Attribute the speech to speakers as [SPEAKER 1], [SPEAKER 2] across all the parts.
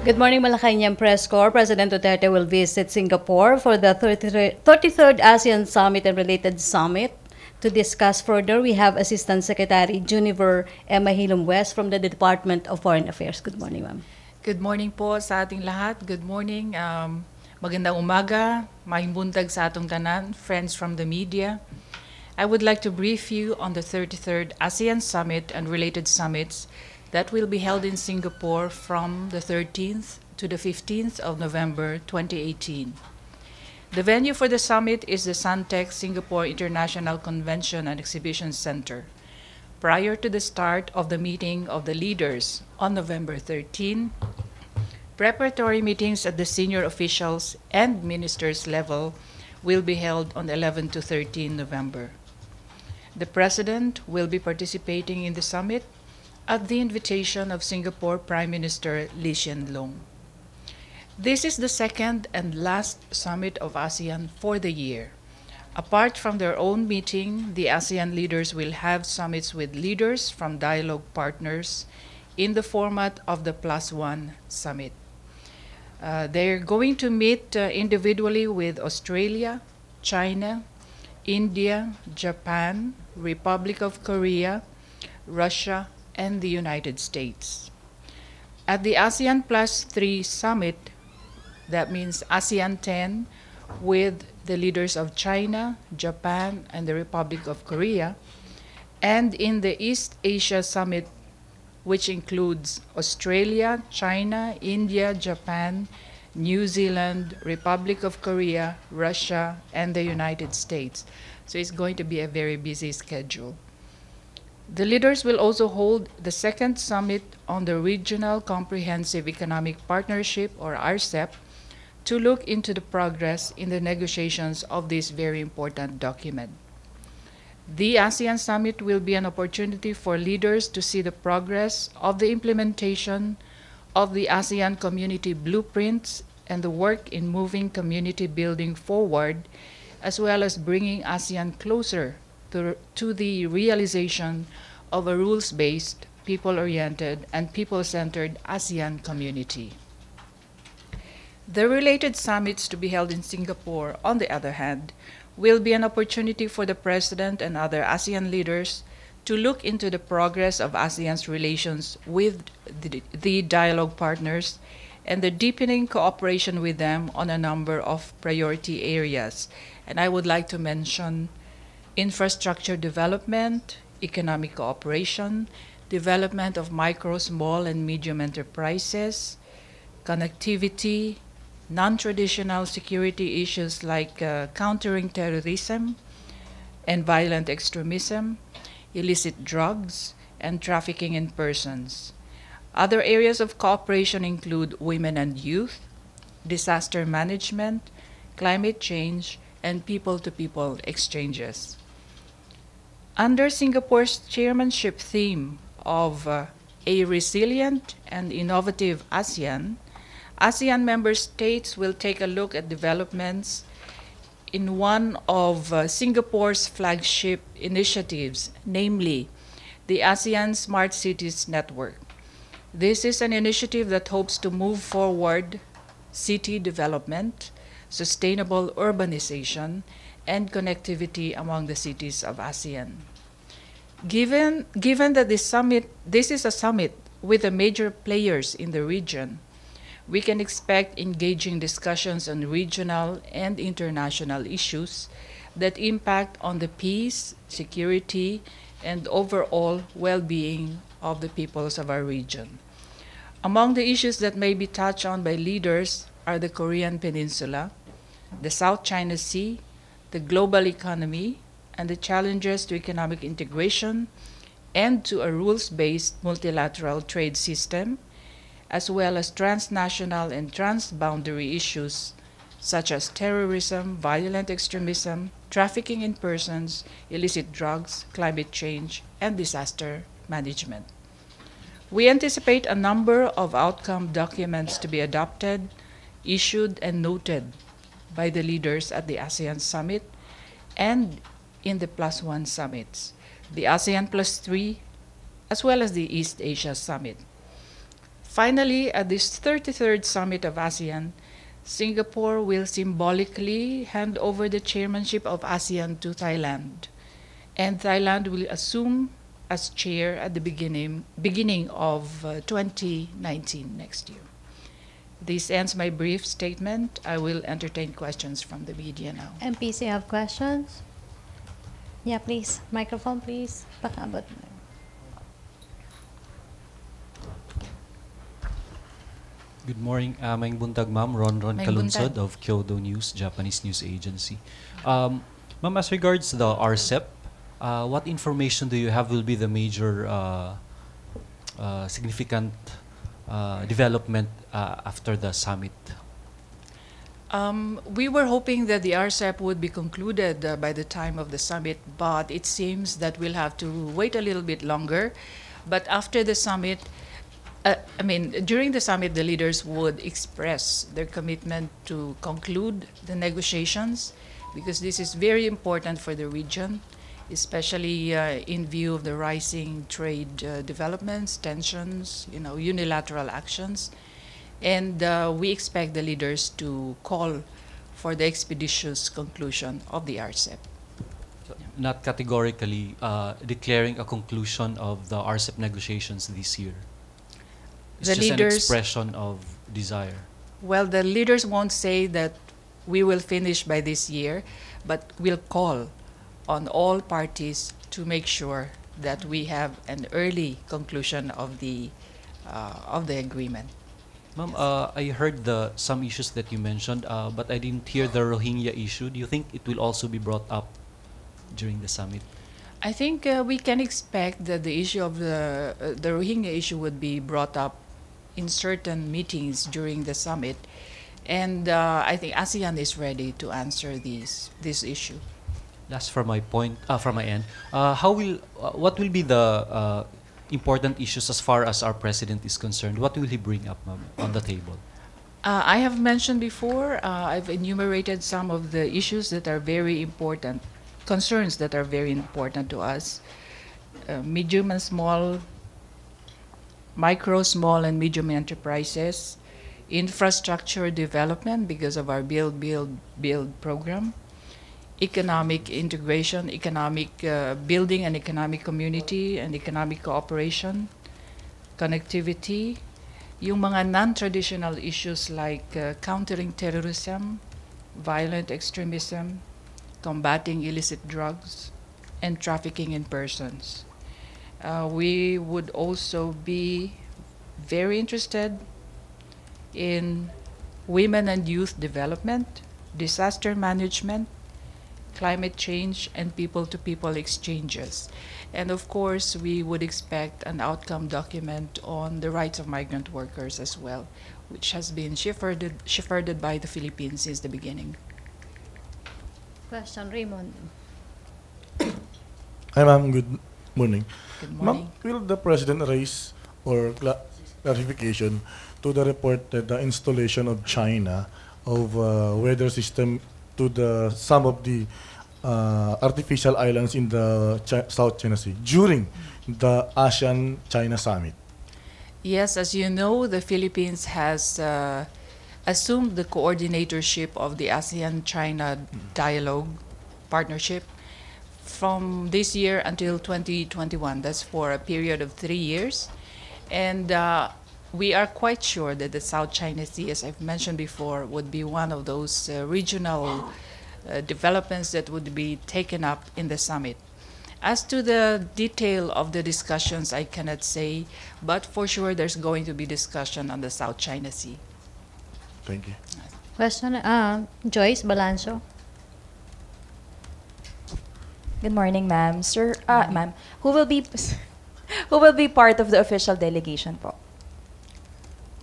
[SPEAKER 1] Good morning, Malacanang Press Corps. President Duterte will visit Singapore for the 33rd ASEAN Summit and related summit. To discuss further, we have Assistant Secretary Juniver Emma Hilom West from the Department of Foreign Affairs. Good morning, ma'am.
[SPEAKER 2] Good morning po sa ating lahat. Good morning. Magandang umaga. Mahimbundag sa atong tanan, friends from the media. I would like to brief you on the 33rd ASEAN Summit and related summits that will be held in Singapore from the 13th to the 15th of November 2018. The venue for the summit is the Suntec Singapore International Convention and Exhibition Center. Prior to the start of the meeting of the leaders on November 13, preparatory meetings at the senior officials and ministers level will be held on 11 to 13 November. The President will be participating in the summit at the invitation of Singapore Prime Minister Lee Hsien Loong. This is the second and last summit of ASEAN for the year. Apart from their own meeting, the ASEAN leaders will have summits with leaders from dialogue partners in the format of the +1 summit. They're going to meet individually with Australia, China, India, Japan, Republic of Korea, Russia, and the United States. At the ASEAN +3 summit, that means ASEAN 10, with the leaders of China, Japan, and the Republic of Korea, and in the East Asia Summit, which includes Australia, China, India, Japan, New Zealand, Republic of Korea, Russia, and the United States. So it's going to be a very busy schedule. The leaders will also hold the second summit on the Regional Comprehensive Economic Partnership, or RCEP, to look into the progress in the negotiations of this very important document. The ASEAN Summit will be an opportunity for leaders to see the progress of the implementation of the ASEAN Community Blueprints and the work in moving community building forward, as well as bringing ASEAN closer to the realization of a rules-based, people-oriented, and people-centered ASEAN community. The related summits to be held in Singapore, on the other hand, will be an opportunity for the President and other ASEAN leaders to look into the progress of ASEAN's relations with the dialogue partners and the deepening cooperation with them on a number of priority areas. And I would like to mention infrastructure development, economic cooperation, development of micro, small, and medium enterprises, connectivity, non-traditional security issues like countering terrorism and violent extremism, illicit drugs, and trafficking in persons. Other areas of cooperation include women and youth, disaster management, climate change, and people-to-people exchanges. Under Singapore's chairmanship theme of a resilient and innovative ASEAN, ASEAN member states will take a look at developments in one of Singapore's flagship initiatives, namely the ASEAN Smart Cities Network. This is an initiative that hopes to move forward city development, sustainable urbanization, and connectivity among the cities of ASEAN. Given that this is a summit with the major players in the region, we can expect engaging discussions on regional and international issues that impact on the peace, security, and overall well-being of the peoples of our region. Among the issues that may be touched on by leaders are the Korean Peninsula, the South China Sea, the global economy, and the challenges to economic integration and to a rules-based multilateral trade system, as well as transnational and transboundary issues such as terrorism, violent extremism, trafficking in persons, illicit drugs, climate change, and disaster management. We anticipate a number of outcome documents to be adopted, issued, and noted by the leaders at the ASEAN Summit and in the +1 summits, the ASEAN +3, as well as the East Asia Summit. Finally, at this 33rd Summit of ASEAN, Singapore will symbolically hand over the chairmanship of ASEAN to Thailand, and Thailand will assume as chair at the beginning of 2019 next year. This ends my brief statement. I will entertain questions from the media now.
[SPEAKER 1] MPs, you have questions? Yeah, please. Microphone, please. Pakabot.
[SPEAKER 3] Good morning. Maing buntag, ma'am. Ron
[SPEAKER 2] Maing
[SPEAKER 3] Kalunsod
[SPEAKER 2] buntag.
[SPEAKER 3] of Kyodo News, Japanese news agency. Ma'am, as regards the RCEP, what information do you have will be the major significant development after the summit?
[SPEAKER 2] We were hoping that the RCEP would be concluded by the time of the summit, but it seems that we'll have to wait a little bit longer. But after the summit, during the summit, the leaders would express their commitment to conclude the negotiations, because this is very important for the region, especially in view of the rising trade developments, tensions, unilateral actions. And we expect the leaders to call for the expeditious conclusion of the RCEP.
[SPEAKER 3] Not categorically declaring a conclusion of the RCEP negotiations this year. It's
[SPEAKER 2] The
[SPEAKER 3] just
[SPEAKER 2] leaders-
[SPEAKER 3] an expression of desire.
[SPEAKER 2] Well, the leaders won't say that we will finish by this year, but we'll call on all parties to make sure that we have an early conclusion of the agreement.
[SPEAKER 3] Ma'am, I heard some issues that you mentioned, but I didn't hear the Rohingya issue. Do you think it will also be brought up during the summit?
[SPEAKER 2] I think we can expect that the issue of the Rohingya issue would be brought up in certain meetings during the summit, and I think ASEAN is ready to answer this issue.
[SPEAKER 3] Last from my end, what will be the important issues as far as our president is concerned? What will he bring up, ma'am, on the table?
[SPEAKER 2] I have mentioned before, I've enumerated some of the issues that are very important, concerns that are very important to us. Medium and small, micro, small, and medium enterprises, infrastructure development because of our Build program, economic integration, economic building an economic community and economic cooperation, connectivity, yung mga non-traditional issues like countering terrorism, violent extremism, combating illicit drugs, and trafficking in persons. We would also be very interested in women and youth development, disaster management, climate change, and people-to-people exchanges. And of course, we would expect an outcome document on the rights of migrant workers as well, which has been shepherded by the Philippines since the beginning.
[SPEAKER 1] Question, Raymond.
[SPEAKER 4] Hi, ma'am. Good morning.
[SPEAKER 2] Good
[SPEAKER 4] Ma'am,
[SPEAKER 2] morning.
[SPEAKER 4] will the President raise or clarification to the report that the installation of China of weather system to some of the artificial islands in the South China Sea during the ASEAN-China Summit?
[SPEAKER 2] Yes, as you know, the Philippines has assumed the coordinatorship of the ASEAN-China dialogue partnership from this year until 2021. That's for a period of 3 years. And we are quite sure that the South China Sea, as I've mentioned before, would be one of those regional developments that would be taken up in the summit. As to the detail of the discussions, I cannot say, but for sure there's going to be discussion on the South China Sea.
[SPEAKER 4] Thank you.
[SPEAKER 1] Question, Joyce Balancho.
[SPEAKER 5] Good morning, ma'am. Sir, ma'am, who will be part of the official delegation po?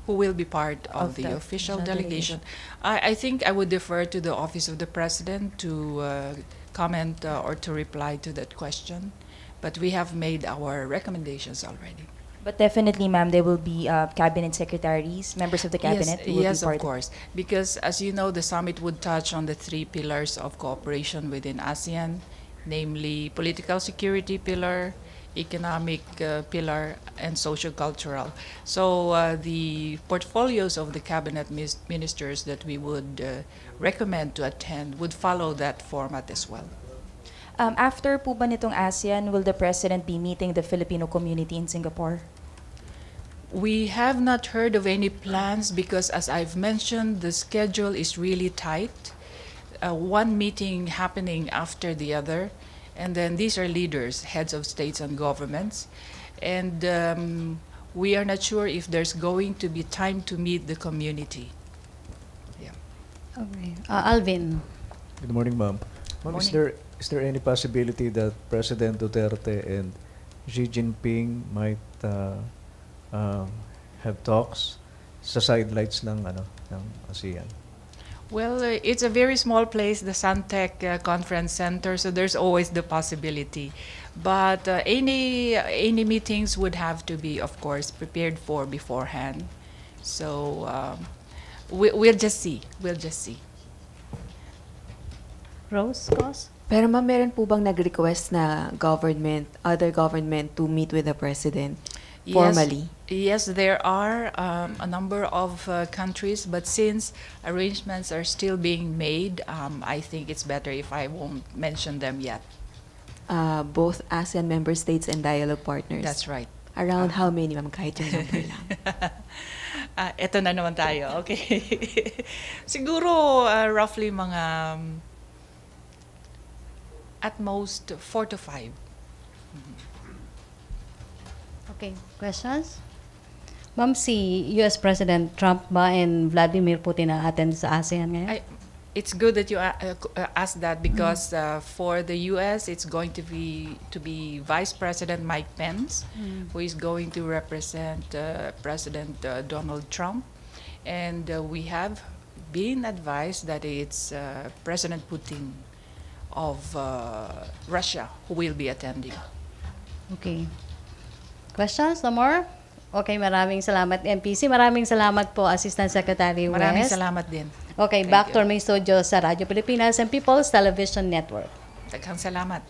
[SPEAKER 2] Who will be part of
[SPEAKER 5] Of
[SPEAKER 2] the
[SPEAKER 5] the
[SPEAKER 2] official
[SPEAKER 5] official
[SPEAKER 2] delegation? I think I would defer to the Office of the President to comment or to reply to that question, but we have made our recommendations already.
[SPEAKER 5] But definitely, ma'am, there will be cabinet secretaries, members of the cabinet who will
[SPEAKER 2] Yes,
[SPEAKER 5] be part
[SPEAKER 2] of course. Because as you know, the summit would touch on the 3 pillars of cooperation within ASEAN, namely political security pillar, economic pillar, and social-cultural. So the portfolios of the cabinet ministers that we would recommend to attend would follow that format as well.
[SPEAKER 5] After po ba nitong ASEAN, will the President be meeting the Filipino community in Singapore?
[SPEAKER 2] We have not heard of any plans because, as I've mentioned, the schedule is really tight. One meeting happening after the other, and then these are leaders, heads of states and governments, and we are not sure if there's going to be time to meet the community. Yeah.
[SPEAKER 1] Okay. Alvin.
[SPEAKER 6] Good morning, ma'am. Ma'am,
[SPEAKER 2] Morning.
[SPEAKER 6] is there any possibility that President Duterte and Xi Jinping might have talks sa sidelights ng ASEAN?
[SPEAKER 2] Well, it's a very small place, the Suntec Conference Center, so there's always the possibility. But any meetings would have to be, of course, prepared for beforehand. So we'll just see. We'll just see.
[SPEAKER 1] Rose, Cos?
[SPEAKER 7] Pero ma'am, meron po bang nag-request na other government to meet with the President formally?
[SPEAKER 2] Yes, there are a number of countries, but since arrangements are still being made, I think it's better if I won't mention them yet.
[SPEAKER 7] Both ASEAN member states and dialogue partners?
[SPEAKER 2] That's right.
[SPEAKER 7] Around how many, ma'am? Kahit yung number lang.
[SPEAKER 2] Eto na naman tayo, okay. Siguro roughly mga at most 4 to 5.
[SPEAKER 1] Okay, questions? Ma'am, si US President Trump ba and Vladimir Putin na attend sa ASEAN ngayon?
[SPEAKER 2] It's good that you asked that because for the U.S. it's going to be Vice President Mike Pence, who is going to represent President Donald Trump, and we have been advised that it's President Putin of Russia who will be attending.
[SPEAKER 1] Okay. Questions? No more? Okay, maraming salamat, MPC. Maraming salamat po, Assistant Secretary West.
[SPEAKER 2] Maraming salamat din.
[SPEAKER 1] Okay,
[SPEAKER 2] Thank
[SPEAKER 1] back
[SPEAKER 2] you.
[SPEAKER 1] to our main studio sa Radyo Pilipinas and People's Television Network.
[SPEAKER 2] Daghang salamat.